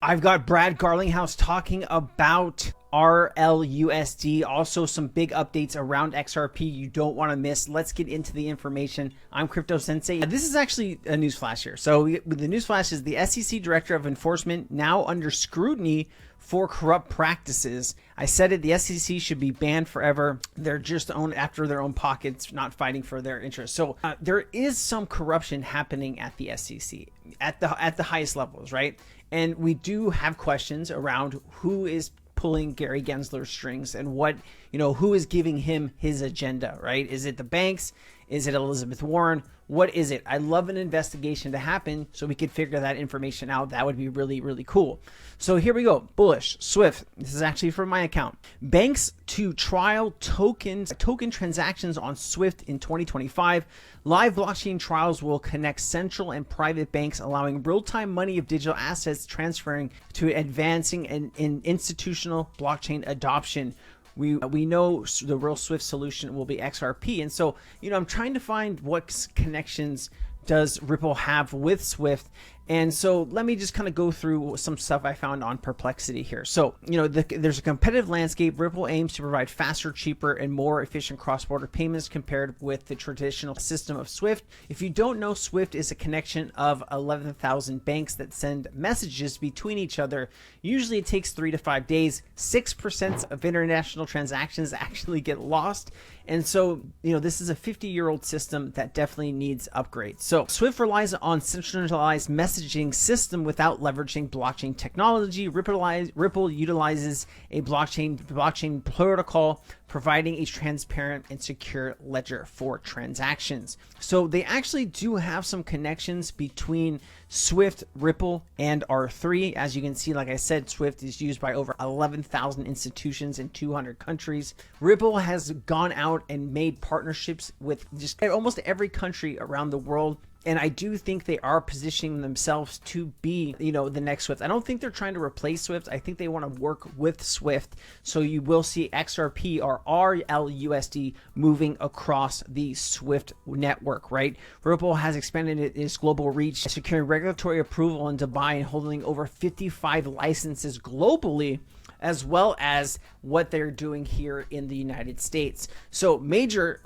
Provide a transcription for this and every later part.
I've got Brad Garlinghouse talking about RLUSD, also some big updates around XRP you don't want to miss. Let's get into the information. I'm Crypto Sensei. This is actually a newsflash here. So the newsflash is the SEC Director of Enforcement now under scrutiny for corrupt practices. I said it, the SEC should be banned forever. They're just after their own pockets, not fighting for their interests. So there is some corruption happening at the SEC at the highest levels, right? And we do have questions around who is pulling Gary Gensler's strings and what, who is giving him his agenda, right? Is it the banks? Is it Elizabeth Warren? What is it? I love an investigation to happen so we could figure that information out. That would be really, really cool. So here we go. Bullish, Swift. This is actually from my account. Banks to trial token transactions on Swift in 2025. Live blockchain trials will connect central and private banks, allowing real-time money of digital assets transferring to advancing in institutional blockchain adoption. We know the real Swift solution will be XRP. And so, I'm trying to find what connections does Ripple have with Swift. And so let me just kind of go through some stuff I found on Perplexity here. So, there's a competitive landscape. Ripple aims to provide faster, cheaper, and more efficient cross-border payments compared with the traditional system of Swift. If you don't know, Swift is a connection of 11,000 banks that send messages between each other. Usually it takes 3 to 5 days. 6% of international transactions actually get lost. And so, this is a 50-year-old system that definitely needs upgrades. So Swift relies on centralized messaging system without leveraging blockchain technology. Ripple utilizes a blockchain protocol, providing a transparent and secure ledger for transactions. So they actually do have some connections between Swift, Ripple, and R3. As you can see, like I said, Swift is used by over 11,000 institutions in 200 countries. Ripple has gone out and made partnerships with just almost every country around the world. And I do think they are positioning themselves to be, the next Swift. I don't think they're trying to replace Swift. I think they want to work with Swift. So you will see XRP or RLUSD moving across the Swift network, right? Ripple has expanded its global reach, securing regulatory approval in Dubai and holding over 55 licenses globally, as well as what they're doing here in the United States. So major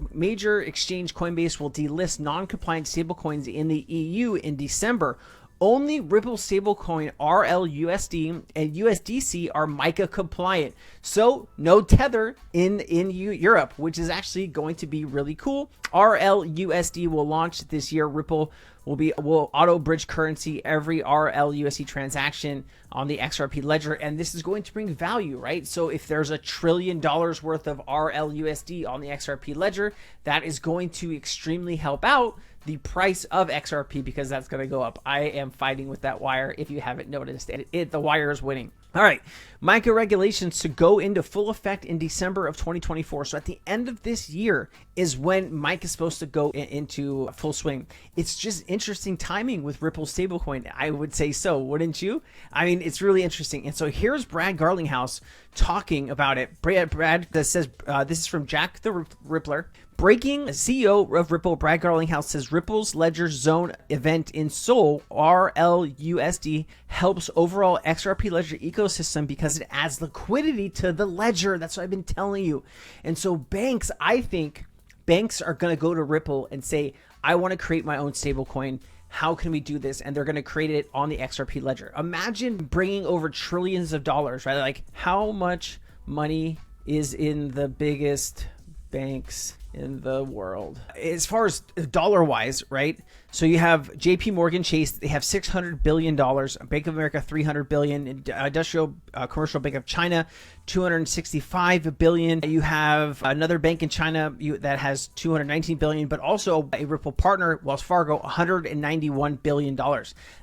exchange Coinbase will delist non-compliant stablecoins in the EU in December. Only Ripple stablecoin RLUSD and USDC are MiCA compliant. So no tether in Europe, which is actually going to be really cool. RLUSD will launch this year. Ripple will auto bridge currency every RLUSD transaction on the XRP ledger, and this is going to bring value, right? So if there's $1 trillion worth of RLUSD on the XRP ledger, that is going to extremely help out the price of XRP because that's going to go up. I am fighting with that wire. If you haven't noticed, the wire is winning. All right, MiCA regulations to go into full effect in December of 2024. So at the end of this year is when MiCA is supposed to go into full swing. It's just interesting timing with Ripple stablecoin. I would say so, wouldn't you? I mean, it's really interesting. And so here's Brad Garlinghouse talking about it. Brad that says, this is from Jack the Rippler. Breaking CEO of Ripple, Brad Garlinghouse says Ripple's Ledger Zone event in Seoul, RLUSD, helps overall XRP Ledger ecosystem because it adds liquidity to the ledger. That's what I've been telling you. And so banks, I think banks are going to go to Ripple and say, I want to create my own stablecoin. How can we do this? And they're going to create it on the XRP Ledger. Imagine bringing over trillions of dollars, right? Like how much money is in the biggest banks in the world as far as dollar wise, right? So you have JP Morgan Chase, they have $600 billion, Bank of America $300 billion, Industrial Commercial Bank of China $265 billion. You have another bank in China that has $219 billion, but also a Ripple partner, Wells Fargo, $191 billion.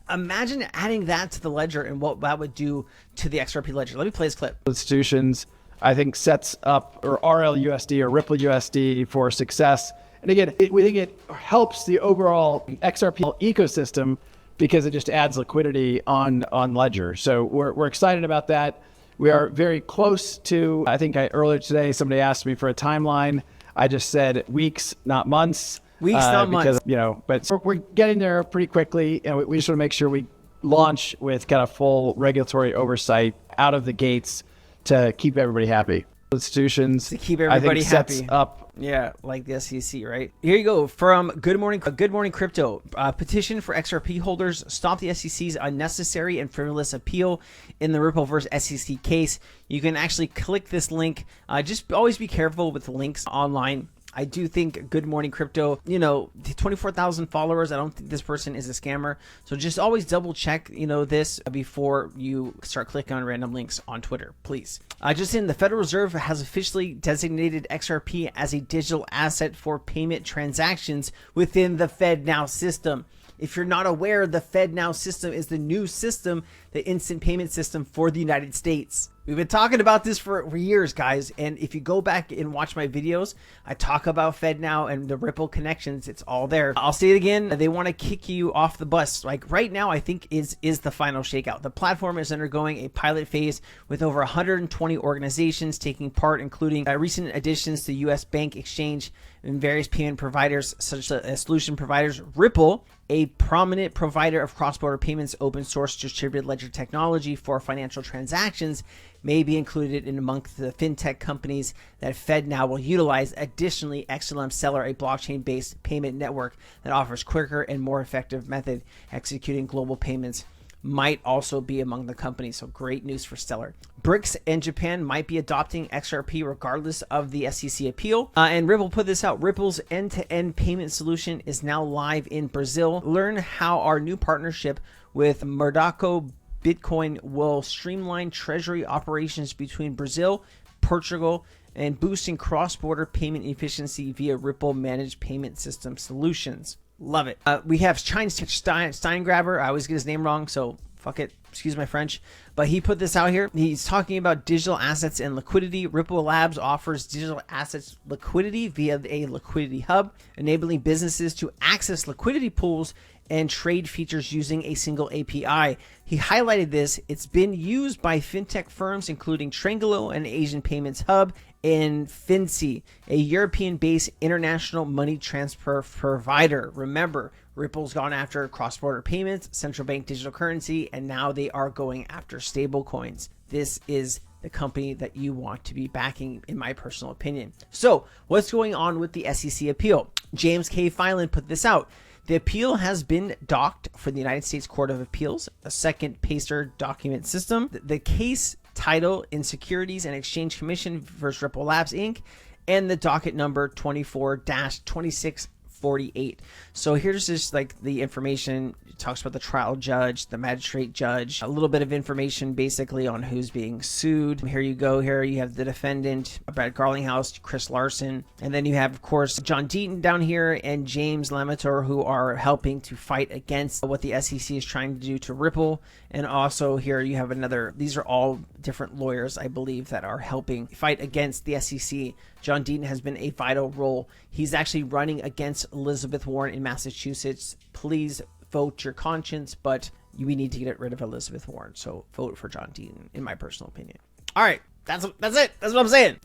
Imagine adding that to the ledger and what that would do to the XRP ledger. Let me play this clip. Institutions, I think, sets up or RLUSD or Ripple USD for success. And again, we think it helps the overall XRP ecosystem because it just adds liquidity on Ledger. So we're excited about that. We are very close to, I think earlier today, somebody asked me for a timeline. I just said weeks, not months. Weeks, not months. Because, but we're getting there pretty quickly. And we just want to make sure we launch with kind of full regulatory oversight out of the gates to keep everybody happy. Institutions to keep everybody sets happy. Up. Yeah, like the SEC, right? Here you go from Good Morning Crypto. Petition for XRP holders, stop the SEC's unnecessary and frivolous appeal in the Ripple versus SEC case. You can actually click this link. Just always be careful with the links online. I do think Good Morning Crypto, 24,000 followers. I don't think this person is a scammer. So just always double check, this before you start clicking on random links on Twitter, please. Just in, the Federal Reserve has officially designated XRP as a digital asset for payment transactions within the FedNow system. If you're not aware, the FedNow system is the new system, the instant payment system for the United States. We've been talking about this for years, guys. And if you go back and watch my videos, I talk about FedNow and the Ripple connections. It's all there. I'll say it again. They want to kick you off the bus. Like right now, I think is the final shakeout. The platform is undergoing a pilot phase with over 120 organizations taking part, including recent additions to U.S. Bank Exchange and various payment providers, such as solution providers. Ripple, a prominent provider of cross-border payments, open source distributed ledger technology for financial transactions, may be included in amongst the fintech companies that FedNow will utilize. Additionally, XLM Seller, a blockchain-based payment network that offers quicker and more effective method executing global payments, might also be among the companies. So great news for Stellar. BRICS and Japan might be adopting XRP regardless of the SEC appeal. And Ripple put this out. Ripple's end-to-end payment solution is now live in Brazil. Learn how our new partnership with Mercado Bitcoin will streamline treasury operations between Brazil, Portugal, and boosting cross-border payment efficiency via Ripple managed payment system solutions. Love it. We have Steingraber. I always get his name wrong, so fuck it. Excuse my French. But he put this out here. He's talking about digital assets and liquidity. Ripple Labs offers digital assets liquidity via a liquidity hub, enabling businesses to access liquidity pools and trade features using a single API. He highlighted this. It's been used by fintech firms, including Trangolo, an Asian payments hub, and Finci, a European-based international money transfer provider. Remember, Ripple's gone after cross-border payments, central bank digital currency, and now they are going after stable coins. This is the company that you want to be backing, in my personal opinion. So what's going on with the SEC appeal? James K. Filan put this out. The appeal has been docked for the United States Court of Appeals, a second PACER document system. The case title in Securities and Exchange Commission versus Ripple Labs Inc. and the docket number 24-2648. So here's just like the information. It talks about the trial judge, the magistrate judge, a little bit of information basically on who's being sued. Here you go. Here you have the defendant, Brad Garlinghouse, Chris Larson, and then you have, of course, John Deaton down here and James Lamator, who are helping to fight against what the SEC is trying to do to Ripple. And also here you have another, these are all different lawyers, I believe, that are helping fight against the SEC. John Deaton has been a vital role. He's actually running against Elizabeth Warren in Massachusetts. Please vote your conscience, but we need to get rid of Elizabeth Warren. So vote for John Deaton, in my personal opinion. All right, that's it. That's what I'm saying.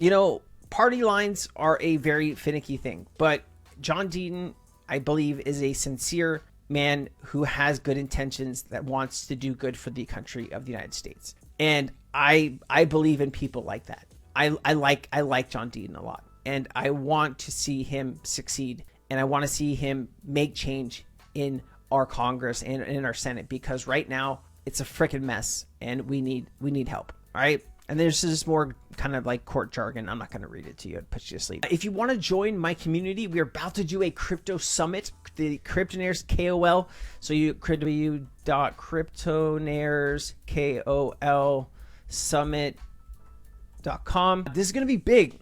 Party lines are a very finicky thing, but John Deaton, I believe, is a sincere man who has good intentions, that wants to do good for the country of the United States. And I believe in people like that. I like John Deaton a lot, and I want to see him succeed, and I want to see him make change in our Congress and in our Senate, because right now it's a freaking mess and we need help. All right. And there's just more kind of like court jargon. I'm not going to read it to you. I'd put you to sleep. If you want to join my community, we're about to do a crypto summit, the Cryptonaires KOL. So you www.cryptonairesKOL summit.com. This is going to be big.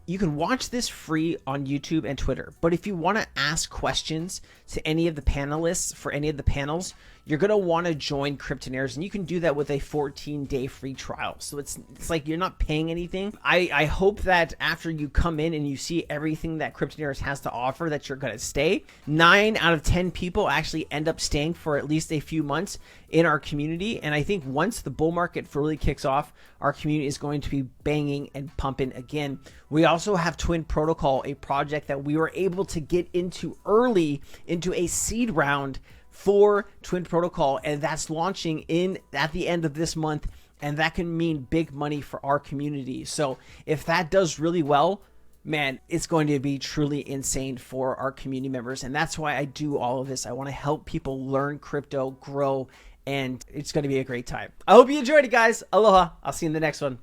You can watch this free on YouTube and Twitter. But if you want to ask questions to any of the panelists for any of the panels, you're going to want to join Cryptonaires, and you can do that with a 14-day free trial. So it's like you're not paying anything. I hope that after you come in and you see everything that Cryptonaires has to offer, that you're going to stay. 9 out of 10 people actually end up staying for at least a few months in our community. And I think once the bull market fully kicks off, our community is going to be banging and pumping again. We also have Twin Protocol, a project that we were able to get into early into a seed round for Twin Protocol, and that's launching at the end of this month, and that can mean big money for our community. So if that does really well, man, it's going to be truly insane for our community members. And that's why I do all of this. I want to help people learn crypto, grow, and it's going to be a great time. I hope you enjoyed it, guys. Aloha. I'll see you in the next one.